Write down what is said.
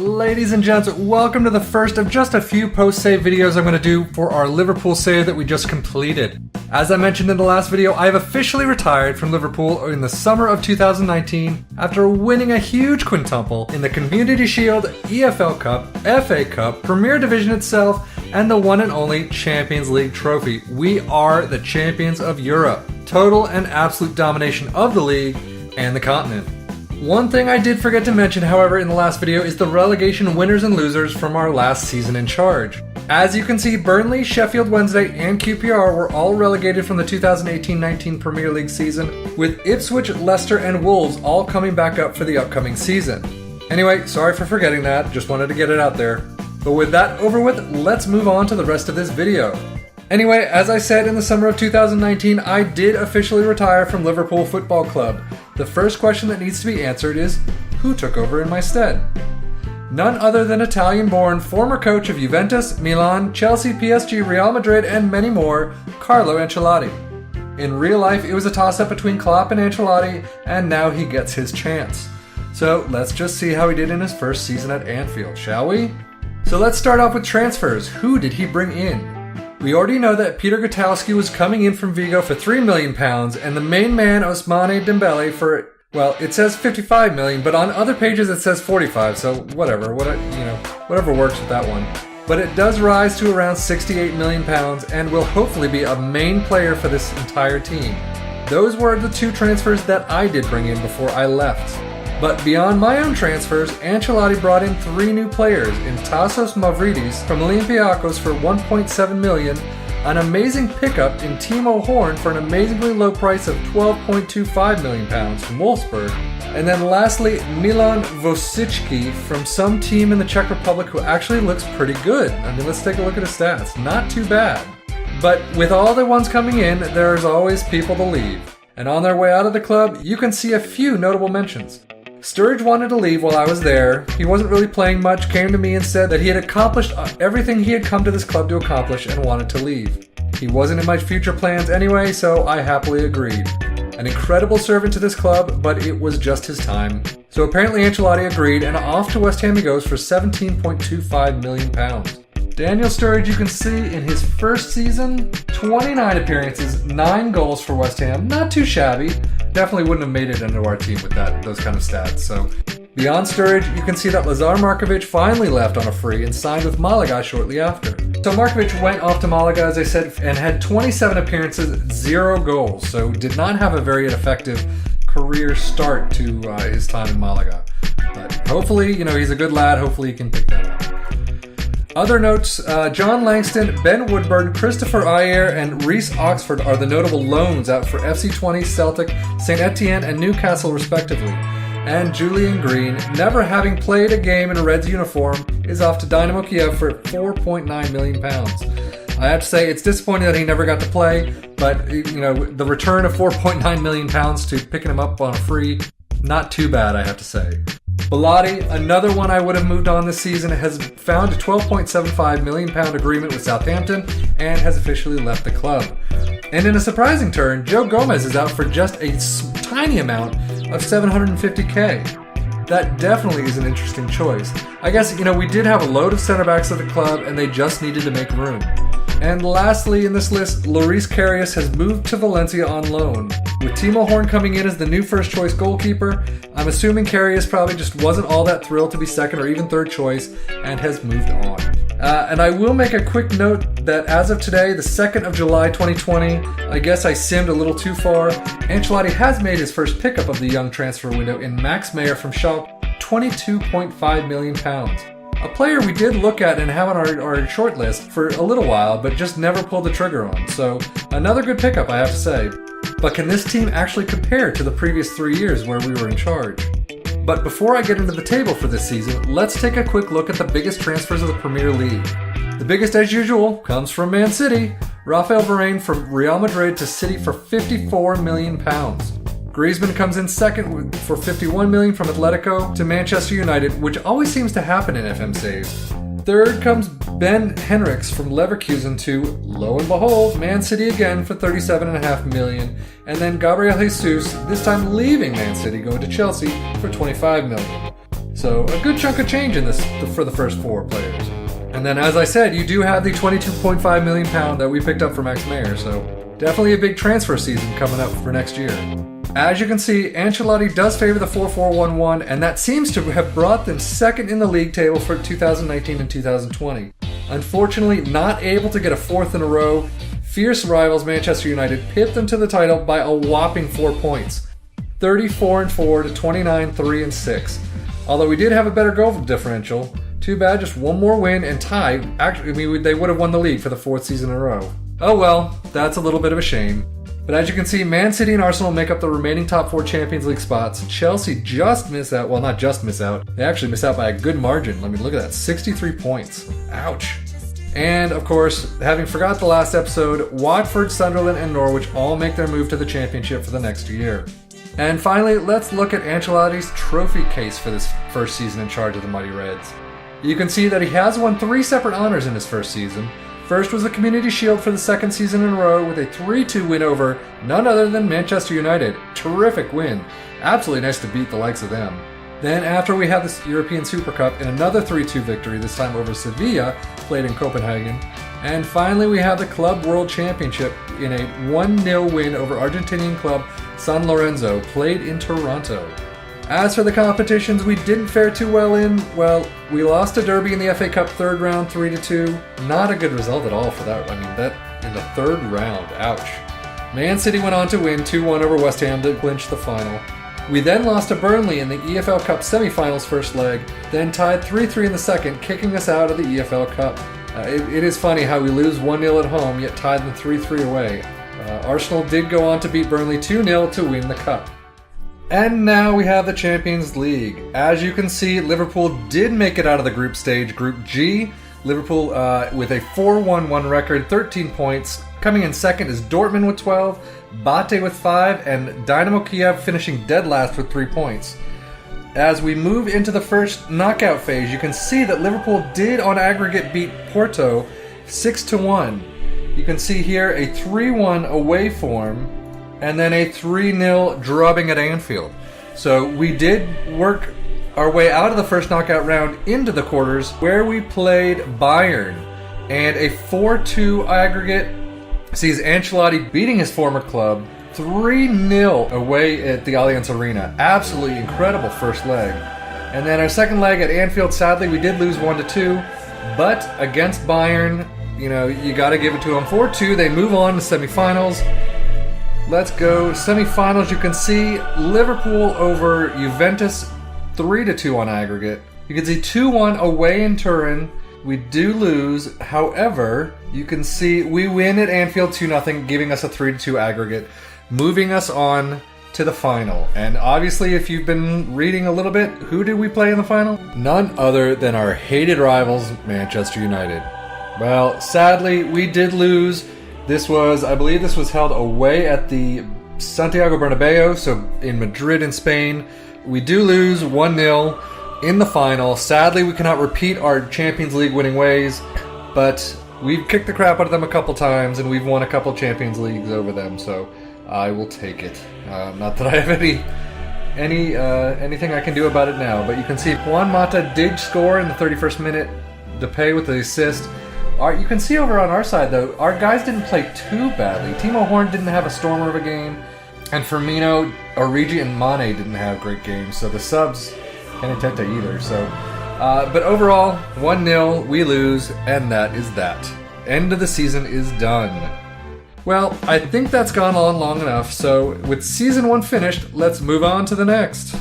Ladies and gents, welcome to the first of just a few post-save videos I'm going to do for our Liverpool save that we just completed. As I mentioned in the last video, I have officially retired from Liverpool in the summer of 2019 after winning a huge quintuple in the Community Shield, EFL Cup, FA Cup, Premier Division itself, and the one and only Champions League trophy. We are the champions of Europe. Total and absolute domination of the league and the continent. One thing I did forget to mention, however, in the last video is the relegation winners and losers from our last season in charge. As you can see, Burnley, Sheffield Wednesday, and QPR were all relegated from the 2018-19 Premier League season, with Ipswich, Leicester, and Wolves all coming back up for the upcoming season. Anyway, sorry for forgetting that, just wanted to get it out there. But with that over with, let's move on to the rest of this video. Anyway, as I said in the summer of 2019, I did officially retire from Liverpool Football Club. The first question that needs to be answered is, who took over in my stead? None other than Italian-born former coach of Juventus, Milan, Chelsea, PSG, Real Madrid, and many more, Carlo Ancelotti. In real life, it was a toss-up between Klopp and Ancelotti, and now he gets his chance. So let's just see how he did in his first season at Anfield, shall we? So let's start off with transfers. Who did he bring in? We already know that Peter Gutowski was coming in from Vigo for £3 million, and the main man, Ousmane Dembele, for, well, it says 55 million, but on other pages it says 45, so whatever works with that one. But it does rise to around £68 million, and will hopefully be a main player for this entire team. Those were the two transfers that I did bring in before I left. But beyond my own transfers, Ancelotti brought in three new players in Tassos Mavridis from Olympiacos for 1.7 million, an amazing pickup in Timo Horn for an amazingly low price of £12.25 million from Wolfsburg, and then lastly Milan Vosicki from some team in the Czech Republic who actually looks pretty good. I mean, let's take a look at his stats. Not too bad. But with all the ones coming in, there's always people to leave. And on their way out of the club, you can see a few notable mentions. Sturridge wanted to leave while I was there. He wasn't really playing much, came to me and said that he had accomplished everything he had come to this club to accomplish and wanted to leave. He wasn't in my future plans anyway, so I happily agreed. An incredible servant to this club, but it was just his time. So apparently Ancelotti agreed, and off to West Ham he goes for £17.25 million. Daniel Sturridge, you can see in his first season, 29 appearances, 9 goals for West Ham. Not too shabby. Definitely wouldn't have made it into our team with those kind of stats. So beyond Sturridge, you can see that Lazar Markovic finally left on a free and signed with Malaga shortly after. So Markovic went off to Malaga, as I said, and had 27 appearances, 0 goals. So did not have a very effective career start to his time in Malaga. But hopefully, he's a good lad. Hopefully he can pick that up. Other notes, John Langston, Ben Woodburn, Christopher Ayer, and Reece Oxford are the notable loans out for FC20, Celtic, St. Etienne, and Newcastle respectively. And Julian Green, never having played a game in a Reds uniform, is off to Dynamo Kiev for £4.9 million. I have to say, it's disappointing that he never got to play, but, the return of £4.9 million to picking him up on a free, not too bad, I have to say. Bellotti, another one I would have moved on this season, has found a £12.75 million agreement with Southampton and has officially left the club. And in a surprising turn, Joe Gomez is out for just a tiny amount of $750K. That definitely is an interesting choice. I guess, we did have a load of center backs at the club and they just needed to make room. And lastly in this list, Loris Karius has moved to Valencia on loan. With Timo Horn coming in as the new first choice goalkeeper, I'm assuming Karius probably just wasn't all that thrilled to be second or even third choice and has moved on. And I will make a quick note that as of today, the 2nd of July 2020, I guess I simmed a little too far, Ancelotti has made his first pickup of the young transfer window in Max Meyer from Schalke, £22.5 million. A player we did look at and have on our short list for a little while, but just never pulled the trigger on. So, another good pickup, I have to say. But can this team actually compare to the previous 3 years where we were in charge? But before I get into the table for this season, let's take a quick look at the biggest transfers of the Premier League. The biggest, as usual, comes from Man City. Raphael Varane from Real Madrid to City for £54 million. Griezmann comes in second for $51 million from Atletico to Manchester United, which always seems to happen in FM saves. Third comes Ben Henrichs from Leverkusen to, lo and behold, Man City again for $37.5 million. And then Gabriel Jesus, this time leaving Man City, going to Chelsea for $25 million. So a good chunk of change in this for the first 4 players. And then, as I said, you do have the £22.5 million that we picked up for Max Meyer, so definitely a big transfer season coming up for next year. As you can see, Ancelotti does favor the 4-4-1-1, and that seems to have brought them second in the league table for 2019 and 2020. Unfortunately, not able to get a 4th in a row, fierce rivals Manchester United pipped them to the title by a whopping 4 points. 34-4 to 29-3-6. Although we did have a better goal differential, too bad just one more win and tie. Actually, they would have won the league for the 4th season in a row. Oh well, that's a little bit of a shame. But as you can see, Man City and Arsenal make up the remaining top 4 Champions League spots. Chelsea just miss out. Well, not just miss out. They actually miss out by a good margin. Look at that, 63 points. Ouch. And, of course, having forgot the last episode, Watford, Sunderland, and Norwich all make their move to the Championship for the next year. And finally, let's look at Ancelotti's trophy case for this first season in charge of the Mighty Reds. You can see that he has won 3 separate honors in his first season. First was the Community Shield for the 2nd season in a row with a 3-2 win over none other than Manchester United. Terrific win. Absolutely nice to beat the likes of them. Then after we had the European Super Cup in another 3-2 victory, this time over Sevilla, played in Copenhagen. And finally we have the Club World Championship in a 1-0 win over Argentinian club San Lorenzo, played in Toronto. As for the competitions we didn't fare too well in, well, we lost a derby in the FA Cup 3rd round 3-2. Not a good result at all for that. That in the 3rd round, ouch. Man City went on to win 2-1 over West Ham to clinch the final. We then lost to Burnley in the EFL Cup semi-finals first leg, then tied 3-3 in the second, kicking us out of the EFL Cup. It is funny how we lose 1-0 at home, yet tied them 3-3 away. Arsenal did go on to beat Burnley 2-0 to win the cup. And now we have the Champions League. As you can see, Liverpool did make it out of the group stage, Group G. Liverpool with a 4-1-1 record, 13 points. Coming in second is Dortmund with 12, Bate with 5, and Dynamo Kiev finishing dead last with 3 points. As we move into the first knockout phase, you can see that Liverpool did on aggregate beat Porto 6-1. You can see here a 3-1 away form, and then a 3-0 drubbing at Anfield. So we did work our way out of the first knockout round into the quarters, where we played Bayern, and a 4-2 aggregate sees Ancelotti beating his former club 3-0 away at the Allianz Arena. Absolutely incredible first leg. And then our second leg at Anfield, sadly we did lose 1-2, but against Bayern, you got to give it to them. 4-2, they move on to semifinals. Let's go. Semifinals, you can see Liverpool over Juventus 3-2 on aggregate. You can see 2-1 away in Turin. We do lose. However, you can see we win at Anfield 2-0, giving us a 3-2 aggregate, moving us on to the final. And obviously, if you've been reading a little bit, who did we play in the final? None other than our hated rivals, Manchester United. Well, sadly, we did lose. I believe this was held away at the Santiago Bernabeu, so in Madrid in Spain. We do lose 1-0 in the final. Sadly, we cannot repeat our Champions League winning ways, but we've kicked the crap out of them a couple times, and we've won a couple Champions Leagues over them, so I will take it. Not that I have anything I can do about it now, but you can see Juan Mata did score in the 31st minute, Depay with the assist. You can see over on our side, though, our guys didn't play too badly. Timo Horn didn't have a stormer of a game, and Firmino, Origi, and Mane didn't have great games, so the subs can't attend to either. But overall, 1-0, we lose, and that is that. End of the season is done. Well, I think that's gone on long enough, so with Season 1 finished, let's move on to the next.